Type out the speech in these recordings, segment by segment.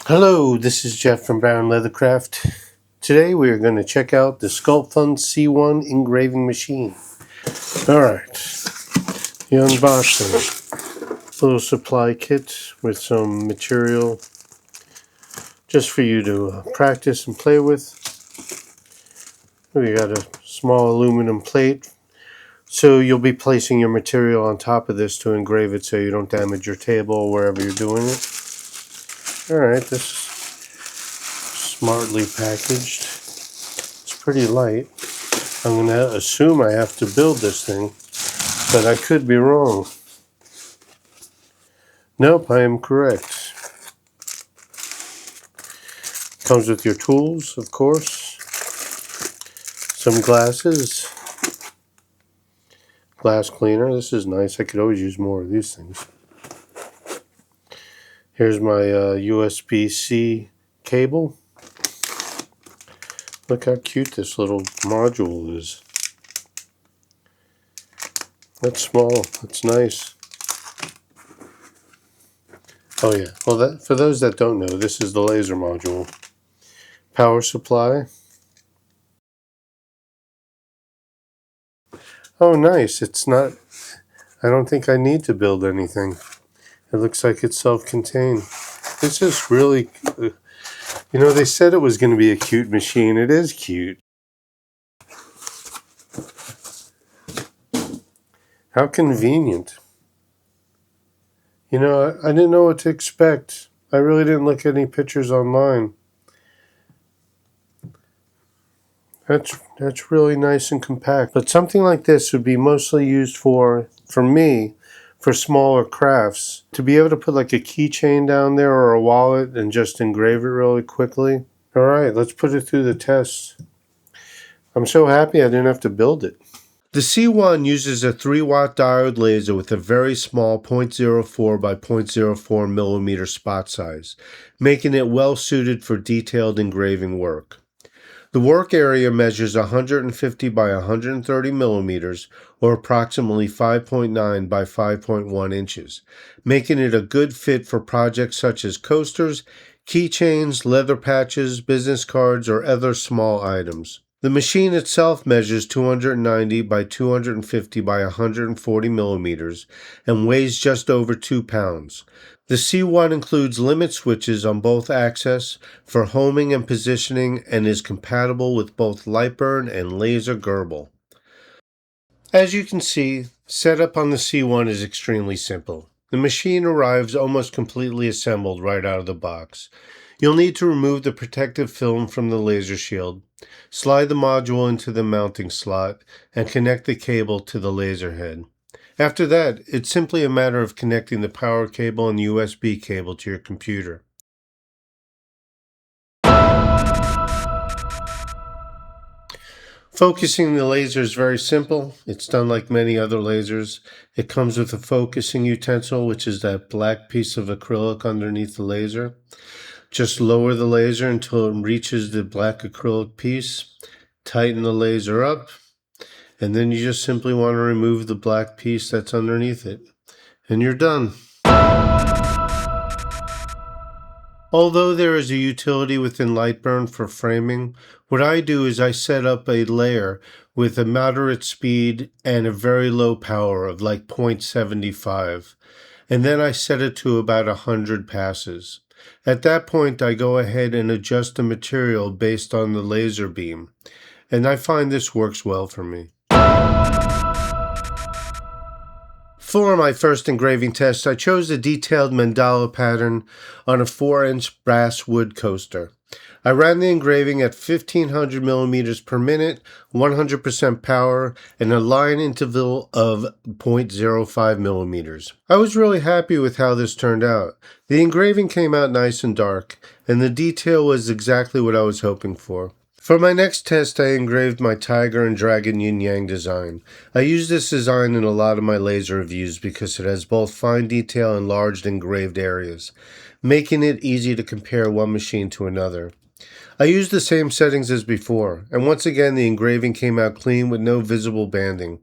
Hello, this is Jeff from baronleathercraft. Today we are going to check out the Sculpfun C1 engraving machine. Alright, the unboxing. Little supply kit with some material just for you to practice and play with. We got a small aluminum plate, so you'll be placing your material on top of this to engrave it so you don't damage your table or wherever you're doing it. Alright, this is smartly packaged. It's pretty light. I'm going to assume I have to build this thing, but I could be wrong. Nope, I am correct. Comes with your tools, of course. Some glasses. Glass cleaner. This is nice. I could always use more of these things. Here's my USB-C cable. Look how cute this little module is. That's small. That's nice. Oh yeah. Well, for those that don't know, this is the laser module. Power supply. Oh, nice. It's not... I don't think I need to build anything. It looks like it's self-contained. This is really... You know, they said it was going to be a cute machine. It is cute. How convenient. You know, I didn't know what to expect. I really didn't look at any pictures online. That's really nice and compact. But something like this would be mostly used for me, for smaller crafts. To be able to put like a keychain down there or a wallet and just engrave it really quickly. Alright, let's put it through the test. I'm so happy I didn't have to build it. The C1 uses a 3-watt diode laser with a very small 0.04 by 0.04 millimeter spot size, making it well suited for detailed engraving work. The work area measures 150 by 130 millimeters, or approximately 5.9 by 5.1 inches, making it a good fit for projects such as coasters, keychains, leather patches, business cards, or other small items. The machine itself measures 290 by 250 by 140 millimeters and weighs just over 2 pounds. The C1 includes limit switches on both axes for homing and positioning and is compatible with both Lightburn and laser Gerbil. As you can see, setup on the C1 is extremely simple. The machine arrives almost completely assembled right out of the box. You'll need to remove the protective film from the laser shield, slide the module into the mounting slot, and connect the cable to the laser head. After that, it's simply a matter of connecting the power cable and USB cable to your computer. Focusing the laser is very simple. It's done like many other lasers. It comes with a focusing utensil, which is that black piece of acrylic underneath the laser. Just lower the laser until it reaches the black acrylic piece. Tighten the laser up. And then you just simply want to remove the black piece that's underneath it. And you're done. Although there is a utility within Lightburn for framing, what I do is I set up a layer with a moderate speed and a very low power of like 0.75. And then I set it to about 100 passes. At that point, I go ahead and adjust the material based on the laser beam. And I find this works well for me. For my first engraving test, I chose a detailed mandala pattern on a 4-inch brass wood coaster. I ran the engraving at 1500 millimeters per minute, 100% power, and a line interval of 0.05 millimeters. I was really happy with how this turned out. The engraving came out nice and dark, and the detail was exactly what I was hoping for. For my next test, I engraved my tiger and dragon yin-yang design. I use this design in a lot of my laser reviews because it has both fine detail and large engraved areas, making it easy to compare one machine to another. I used the same settings as before, and once again the engraving came out clean with no visible banding.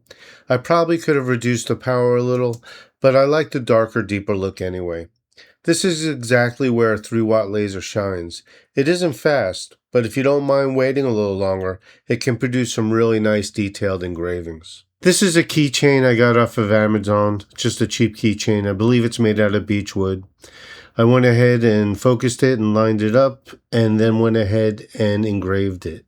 I probably could have reduced the power a little, but I like the darker, deeper look anyway. This is exactly where a 3-watt laser shines. It isn't fast, but if you don't mind waiting a little longer, it can produce some really nice detailed engravings. This is a keychain I got off of Amazon, just a cheap keychain. I believe it's made out of beechwood. I went ahead and focused it and lined it up, and then went ahead and engraved it.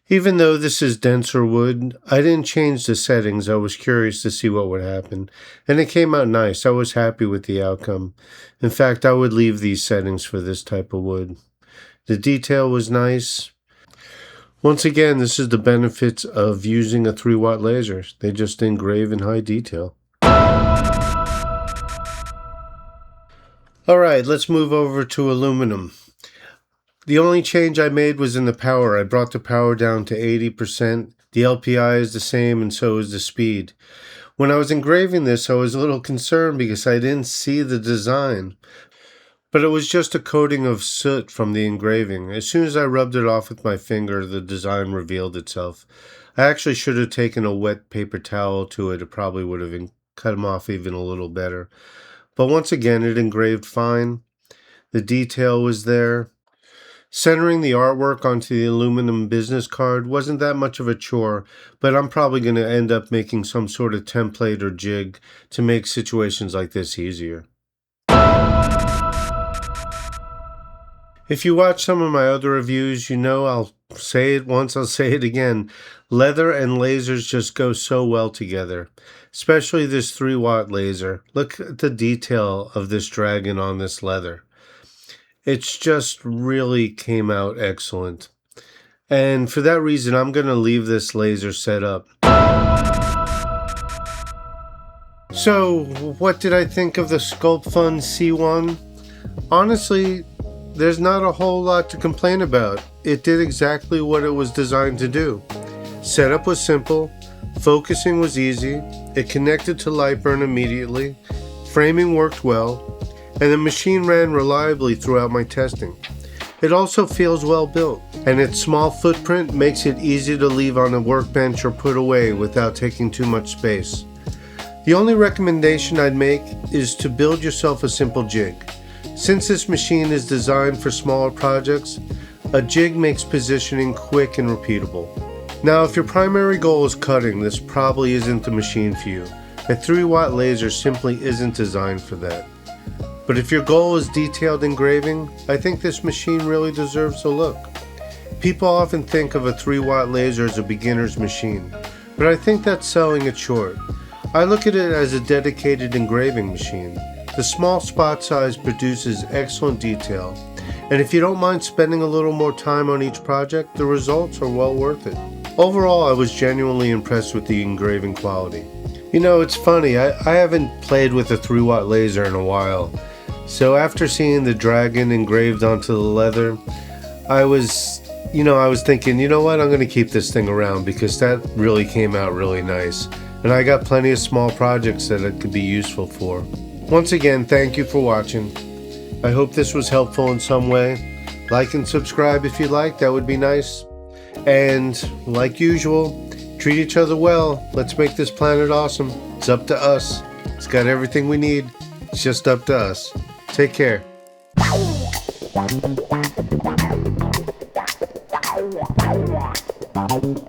Even though this is denser wood, I didn't change the settings. I was curious to see what would happen, and it came out nice. I was happy with the outcome. In fact, I would leave these settings for this type of wood. The detail was nice. Once again, this is the benefits of using a 3-watt laser. They just engrave in high detail. Alright, let's move over to aluminum. The only change I made was in the power. I brought the power down to 80%. The LPI is the same, and so is the speed. When I was engraving this, I was a little concerned because I didn't see the design. But it was just a coating of soot from the engraving. As soon as I rubbed it off with my finger, the design revealed itself. I actually should have taken a wet paper towel to it. It probably would have cut them off even a little better. But once again, it engraved fine. The detail was there. Centering the artwork onto the aluminum business card wasn't that much of a chore, but I'm probably going to end up making some sort of template or jig to make situations like this easier. If you watch some of my other reviews, you know I'll say it once, I'll say it again. Leather and lasers just go so well together, especially this 3-watt laser. Look at the detail of this dragon on this leather. It's just really came out excellent. And for that reason, I'm going to leave this laser set up. So, what did I think of the Sculpfun C1? Honestly, there's not a whole lot to complain about. It did exactly what it was designed to do. Setup was simple, focusing was easy, it connected to Lightburn immediately, framing worked well, and the machine ran reliably throughout my testing. It also feels well built, and its small footprint makes it easy to leave on a workbench or put away without taking too much space. The only recommendation I'd make is to build yourself a simple jig. Since this machine is designed for smaller projects, a jig makes positioning quick and repeatable. Now, if your primary goal is cutting, this probably isn't the machine for you. A 3-watt laser simply isn't designed for that. But if your goal is detailed engraving, I think this machine really deserves a look. People often think of a 3-watt laser as a beginner's machine, but I think that's selling it short. I look at it as a dedicated engraving machine. The small spot size produces excellent detail, and if you don't mind spending a little more time on each project, the results are well worth it. Overall, I was genuinely impressed with the engraving quality. You know, it's funny, I haven't played with a 3-watt laser in a while. So after seeing the dragon engraved onto the leather, I was thinking, you know what, I'm going to keep this thing around because that really came out really nice. And I got plenty of small projects that it could be useful for. Once again, thank you for watching. I hope this was helpful in some way. Like and subscribe if you like, that would be nice. And like usual, treat each other well. Let's make this planet awesome. It's up to us. It's got everything we need. It's just up to us. Take care. Wow.